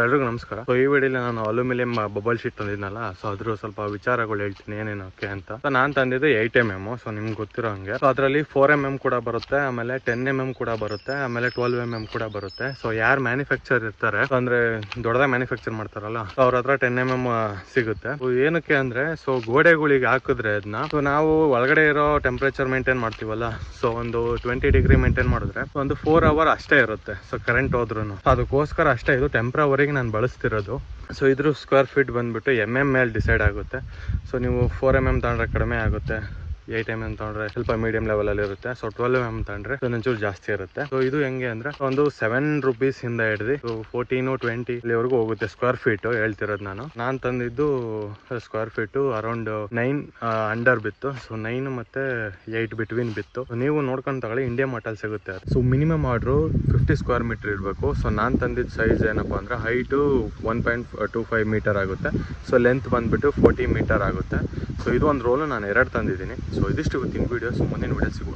ಎಲ್ರಿಗೂ ನಮಸ್ಕಾರ. ಸೊ ಈ ವಿಡಿಯೋಲಿ ನಾನು ಅಲ್ಯೂಮಿನಿಯಂ ಬಬಲ್ ಶೀಟ್ ತಂದಿದ್ನಲ್ಲ, ಸೊ ಅದ್ರ ಸ್ವಲ್ಪ ವಿಚಾರಗಳು ಹೇಳ್ತೀನಿ ಏನೇನಕ್ಕೆ ಅಂತ. ಸೊ ನಾನು ತಂದಿದ್ದು 8mm. ಸೊ ನಿಮ್ಗೆ ಗೊತ್ತಿರೋ ಹಂಗೆ. ಸೊ ಅದರಲ್ಲಿ 4mm ಕೂಡ ಬರುತ್ತೆ, ಆಮೇಲೆ 10mm ಕೂಡ ಬರುತ್ತೆ, ಆಮೇಲೆ 12mm ಕೂಡ ಬರುತ್ತೆ. ಸೊ ಯಾರು ಮ್ಯಾನುಫ್ಯಾಕ್ಚರ್ ಇರ್ತಾರೆ ಅಂದ್ರೆ ದೊಡ್ಡದಾಗಿ ಮ್ಯಾನುಫ್ಯಾಕ್ಚರ್ ಮಾಡ್ತಾರಲ್ಲ, ಅವ್ರ ಹತ್ರ 10mm ಸಿಗುತ್ತೆ. ಏನಕ್ಕೆ ಅಂದ್ರೆ ಸೊ ಗೋಡೆಗಳಿಗೆ ಹಾಕಿದ್ರೆ ಅದನ್ನ ಸೊ ನಾವು ಒಳಗಡೆ ಇರೋ ಟೆಂಪರೇಚರ್ ಮೇಂಟೈನ್ ಮಾಡ್ತೀವಲ್ಲ, ಸೊ ಒಂದು 20 ಡಿಗ್ರಿ ಮೇಂಟೈನ್ ಮಾಡಿದ್ರೆ ಒಂದು 4 hour ಅಷ್ಟೇ ಇರುತ್ತೆ. ಸೊ ಕರೆಂಟ್ ಹೋದ್ರು ಅದಕ್ಕೋಸ್ಕರ ಅಷ್ಟೇ ಇದು ಟೆಂಪ್ರವರಿಗೆ ನಾನು ಬಳಸ್ತಿರೋದು. ಸೊ ಇದ್ರ ಸ್ಕ್ವೇರ್ ಫೀಟ್ ಬಂದ್ಬಿಟ್ಟು mm ಮೇಲೆ ಡಿಸೈಡ್ ಆಗುತ್ತೆ. ಸೊ ನೀವು 4mm ತಗೊಂಡ್ರೆ ಕಡಿಮೆ ಆಗುತ್ತೆ, 8mm ತಗೊಂಡ್ರೆ ಸ್ವಲ್ಪ ಮೀಡಿಯಂ ಲೆವೆಲ್ ಅಲ್ಲಿ ಇರುತ್ತೆ. ಸೊ 12mm ತಗೊಂಡ್ರೆ ಒಂಚೂರು ಜಾಸ್ತಿ ಇರುತ್ತೆ. ಸೊ ಇದು ಹೆಂಗೆ ಅಂದ್ರೆ ಒಂದು 7 rupees ಇಂದ ಹಿಡಿದು 14-20 ಇಲ್ಲಿವರೆಗೂ ಹೋಗುತ್ತೆ ಸ್ಕ್ವೇರ್ ಫೀಟ್ ಹೇಳ್ತಿರೋದು. ನಾನು ತಂದಿದ್ದು ಸ್ಕ್ವೇರ್ ಫೀಟ್ ಅರೌಂಡ್ 9 ಅಂಡರ್ ಬಿತ್ತು. ಸೊ 9 ಮತ್ತೆ 8 ಬಿಟ್ವೀನ್ ಬಿತ್ತು. ನೀವು ನೋಡ್ಕೊಂಡು ತಗೊಳ್ಳಿ, ಇಂಡಿಯಾ ಮಾರ್ಟಲ್ಲಿ ಸಿಗುತ್ತೆ. So minimum order 50 square meter ಇರಬೇಕು. ಸೊ ನಾನು ತಂದಿದ್ದ ಸೈಜ್ ಏನಪ್ಪಾ ಅಂದ್ರೆ ಹೈಟು 1.25 ಮೀಟರ್ ಆಗುತ್ತೆ. ಸೊ ಲೆಂತ್ ಬಂದ್ಬಿಟ್ಟು 40 ಮೀಟರ್ ಆಗುತ್ತೆ. ಸೊ ಇದು ಒಂದು ರೋಲು ನಾನು 2 ತಂದಿದ್ದೀನಿ. ಸೊ ಇದಿಷ್ಟು ಇವತ್ತಿನ ವಿಡಿಯೋ. ಸೊ ಮುಂದಿನ ವಿಡಿಯೋ ಸಿಗುವ.